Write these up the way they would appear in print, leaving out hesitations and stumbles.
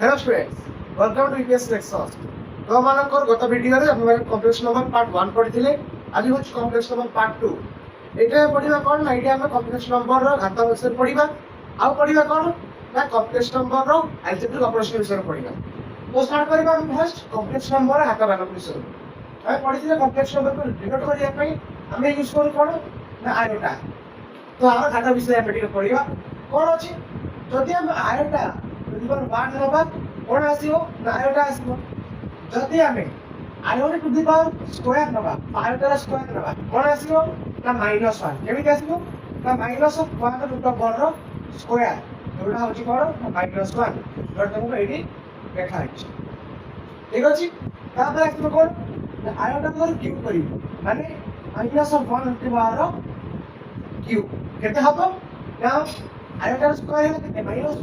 Hello students, welcome to EPS Nexus. तो हमारा गत वीडियो रे हम कॉम्प्लेक्स नंबर पार्ट 1 पढ़िथिले आज होच कॉम्प्लेक्स नंबर पार्ट 2 एटा पढ़िबा कोन ना एटा हम कॉम्प्लेक्स नंबर रो घात विषय पढ़िबा आ पढ़िबा कोन ना कॉम्प्लेक्स नंबर रो अलजेब्रिक ऑपरेशन विषय पढ़िबा तो स्टार्ट करबा हम फर्स्ट कॉम्प्लेक्स नंबर घात भाग विषय हम पढ़िथिले कॉम्प्लेक्स नंबर को डिनोट करिया पई हम यूज करू कोन ना आयोटा तो हम घात विषय हम टिके पढ़िबा कोन अछि जदि हम iota to the power 1 number कोन आसीबो ना आयोटा आसीबो जदि आमे iota to the power square number iota square number कोन आसीबो ना -1 केमिति आसीबो ना माइनस ऑफ 1 रूट ऑफ 1 रो स्क्वायर जोटा होची कोन -1 जोटा तुमको एडी देखा अछि ठीक अछि तापर आसीबो कोन आयोटा को क्यूब करिबो माने माइनस ऑफ 1 रूट 1 रो क्यूब केते हबो ना आयोटा स्क्वायर है माइनस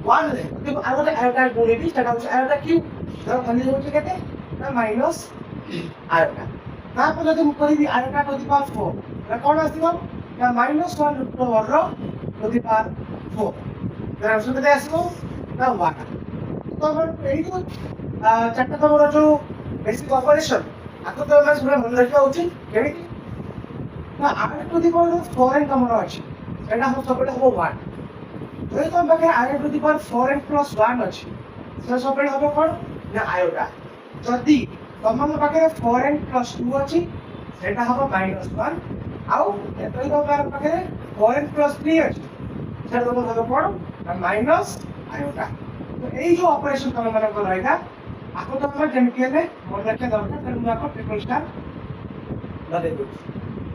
1 ले तो आयोटा गुणे भी सेटा होची आयोटा क्यूब तो खाली होची केते ना माइनस आयोटा तापर जदि हम कहिबी आयोटा टू द पावर 4 ना कोन आसीबो ना -1 रूट 1 रो टू द पावर 4 तर आंसर केते आसीबो ना 1 तो हम एई को चारटा तमरो जो बेसिक ऑपरेशन आको तो मैं पूरा मन रखिया होची केमिति ना r to the power 4 n तमरो अछि सेटा हम सबटा हो 1 तो तो बाकी r to the power 4 n plus 1 अछि से सबटा हो कोन ना आयोटा जदि तमन पाखे 4 n प्लस 2 अछि सेटा हो -1 आउ एतय तो पाखे 4 n प्लस 3 अछि सेटा तमन हो कोन ना माइनस आयोटा तो एई जो ऑपरेशन तमन मन को रहइगा आको तो हम जेमिति ने मन रखे दरकार तर मुआ को ट्रिपल स्टार लगे दो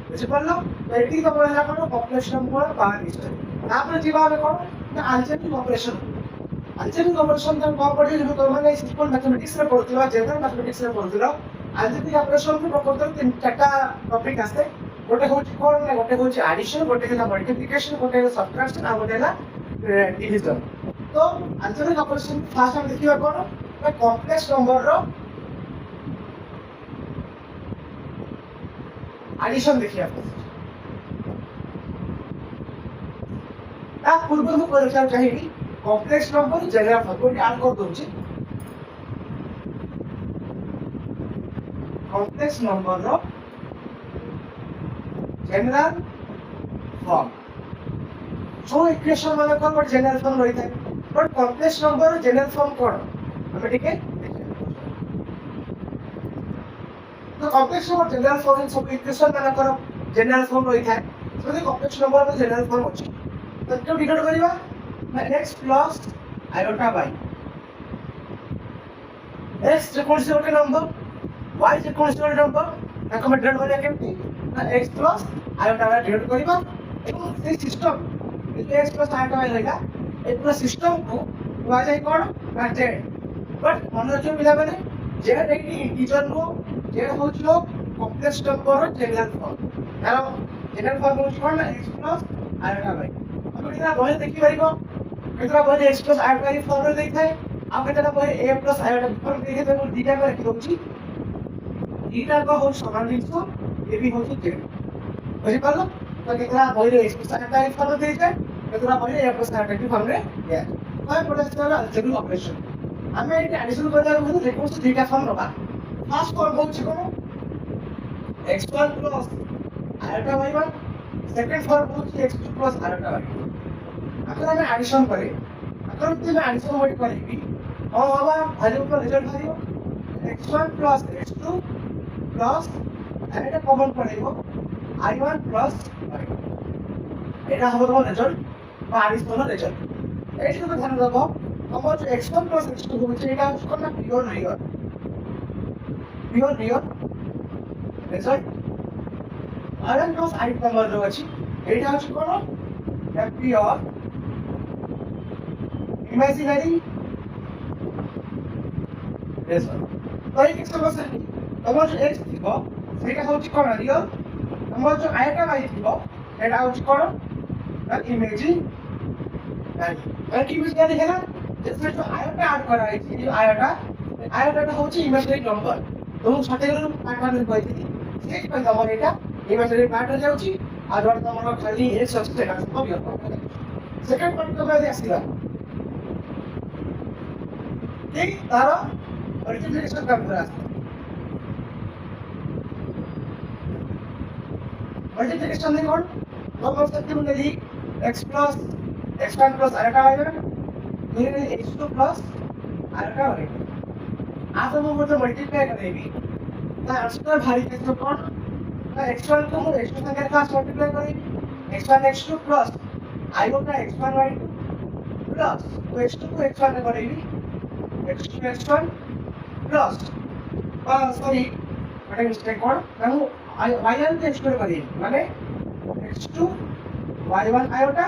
बुझि पड़लो तो एटी तो बोला कोन कॉम्प्लेक्स नंबर पावर विषय तापर जीवा में कोन ना अलजेब्रिक ऑपरेशन तो को पढ़ी जो तो माने सिंपल मैथमेटिक्स रे पढ़ुथिबा जनरल मैथमेटिक्स रे पढ़ुथिलो अलजेब्रिक ऑपरेशन को प्रकृतर तीन चारटा टॉपिक आसे गोटे होची कोन ना गोटे होची एडिशन गोटे है मल्टीप्लिकेशन गोटे है सब्ट्रैक्शन आ गोटे है डिवीजन तो अलजेब्रिक ऑपरेशन फास्ट हम देखिबा कोन ना कॉम्प्लेक्स नंबर रो एडिशन देखिया ता पूर्व में परीक्षा चाहिए कॉम्प्लेक्स नंबर जनरल फॉर्म को ऐड कर दूची कॉम्प्लेक्स नंबर रो जनरल फॉर्म जो इक्वेशन वाला को जनरल फॉर्म रही था बट कॉम्प्लेक्स नंबर रो जनरल फॉर्म कोन हमें ठीक है तो कॉम्प्लेक्स नंबर जनरल फॉर्म सब इक्वेशन वाला को जनरल फॉर्म रही था तो कॉम्प्लेक्स नंबर रो जनरल फॉर्म अछि तो क्यों डिनोट करिबा x plus iota by x कौन से होते नंबर y से कौन से होते नंबर ताको मैं डिनोट करिया केमती ना x plus iota by denote करिबा एवं से सिस्टम ये x plus iota by रहेगा ए पूरा सिस्टम को हुआ जाए कौन ना z बट मनोरंजन मिला मैंने z एक इंटीजर नो z होच लो कॉम्प्लेक्स नंबर जनरल फॉर्म कारण जनरल फॉर्म होच कौन ना x plus iota by अब इतना बहन देखि परिबो केतरा बजे x plus iota की फॉर्मूला देखै आ केतरा बजे a plus iota फॉर्म देखे तो थीटा में रखि दोछि थीटा को हो समान जिंसो ए भी होछि z बुझि पालो तो केतरा बजे x plus iota की फॉर्मूला देखै केतरा बजे a plus iota की फॉर्मूला या काय प्रोडक्ट अलजेब्रिक ऑपरेशन हमें एटा एडिशन करला मतलब रेकोस थीटा फॉर्म रबा फर्स्ट फॉर्म होछि कोन x1 plus iota y1 second form होछि x2 plus iota y2 अगर हमें एडिशन करें अगर मैं एडिशन वर्ड करेंगी और हमारा वैल्यू का रिजल्ट आएगा x1 plus x2 plus এটা কমন পড়েগো i1 plus y2 এটা হবে তোমার রেজাল্ট বা এডিশনাল রেজাল্ট এই জন্য ধ্যান রাখো আমার যে x1 plus x2 হচ্ছে এটা হচ্ছে কোন না pure real result i1 plus i2 common রয়েছে এটা হচ্ছে কোন না পিওর imaginary result तो एक समस्या है तमर जो x थिबो सेटा होची कोन रियल तमर जो आयटा y थिबो एटा होची कोन ना इमेजिनरी और इमेजिनरी है ना इसमें जो आयटा ऐड करा है ये आयटा होची इमेजिनरी नंबर तो साथे गलो पार्ट में कहती सेट पर तमर एटा इमेजिनरी पार्ट रे जाउची आ जोड़ तमर खाली x सब्सट्रैक्ट सब यो सेकंड पॉइंट को मैं आसीला ठीक तार मल्टीप्लिकेशन काम करे आसे मल्टीप्लिकेशन नहीं कौन हम सकते हैं नहीं x1 प्लस आएगा आएगा मेरे x2 प्लस आएगा आएगा आप हम वो तो मल्टीप्लाई करेंगे ना आंसर भारी कैसे कौन ना x1 को हम x2 संख्या का मल्टीप्लाई करेंगे x1 x2 plus iota x1 y2 plus तो x2 को x1 में करेंगे x2 x1 plus sorry but mistake कौन ना हम y1 को x2 में करेंगे माने x2 y1 आयोटा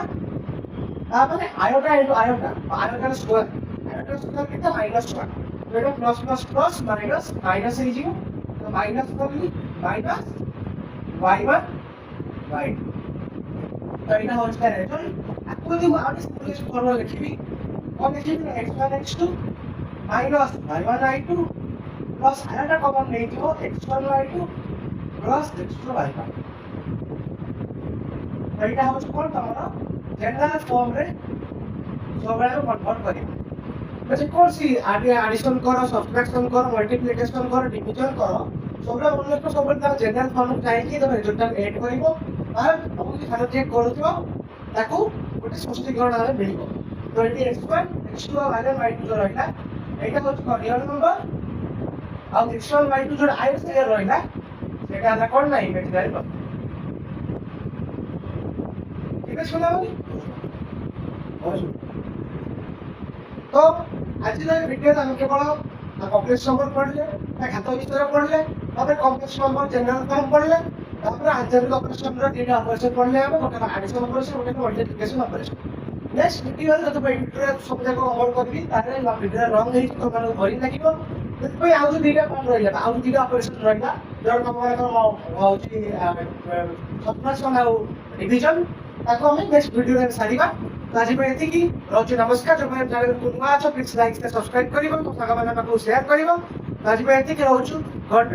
आपने iota into iota iota square कितना -1 तो এটা plus plus plus minus minus হয়ে যাবে তো মাইনাস করলে মাইনাস y1 y2 তো এটা হচ্ছে রেজাল্ট এখন যদি আমি সিমুলেশন করব লিখবি কত লিখবি x1 x2 minus y1 y2 plus আরেকটা কমন নেই দিব x1 y2 plus x2 y1 তো এটা হচ্ছে কোন আমরা জেনারেল ফর্ম রে সবগুলো কনভার্ট করি वैसे कौन सी आगे एडिशन करो सब्ट्रैक्शन करो मल्टीप्लिकेशन करो डिवीजन करो सबरा बोलले तो सब जनरल फॉर्म चाहिए तो रिजल्ट ऐड करिवो और हम कि खाली चेक करथिबो ताकू गोटे स्पष्टीकरण आले मिलिबो तो एटी x1 x2 और y2 जो रहला एटा होछ रियल नंबर और x1 y2 जो आइ से रहला सेटा ना कोन नाही बेटी जाइबो ठीक है सुनाओ तो आज भिडियो आम केवल कम्प्लेक्स नंबर पढ़ले घात विस्तार पढ़ले कम्प्लेक्स नंबर जनरल फॉर्म पढ़ले आंसरिक ऑपरेशन तीन ऑपरेशन पढ़ले गोटे एडिशन ऑपरेशन गोटे मल्टीप्लिकेशन ऑपरेशन नेक्स्ट वीडियो जो वीडियो सब जाक कवर करी वीडियो रंग है तो मैं भरी लगे ସେଥିପାଇଁ ଆଉ ଯୋଉ ଦିଟା ପାର୍ଟ ରହିଲା ଆଉ ଦିଟା ଅପରେସନ ରହିଲା ଯୋଉଟା ଆମର ହଉଛି ସବଟ୍ରାକ୍ସନ ଆଉ ଡିଭିଜନ ତାକୁ ଆମେ ନେକ୍ସଟ ଭିଡିଓରେ ସାରିବା तो आज मैं एतिकी रोज नमस्कार जो मैं चैनल को नुआ छ प्लीज लाइक से सब्सक्राइब करिवो तो सागा माने पाको शेयर करिवो तो आज मैं एतिकी रोज गॉड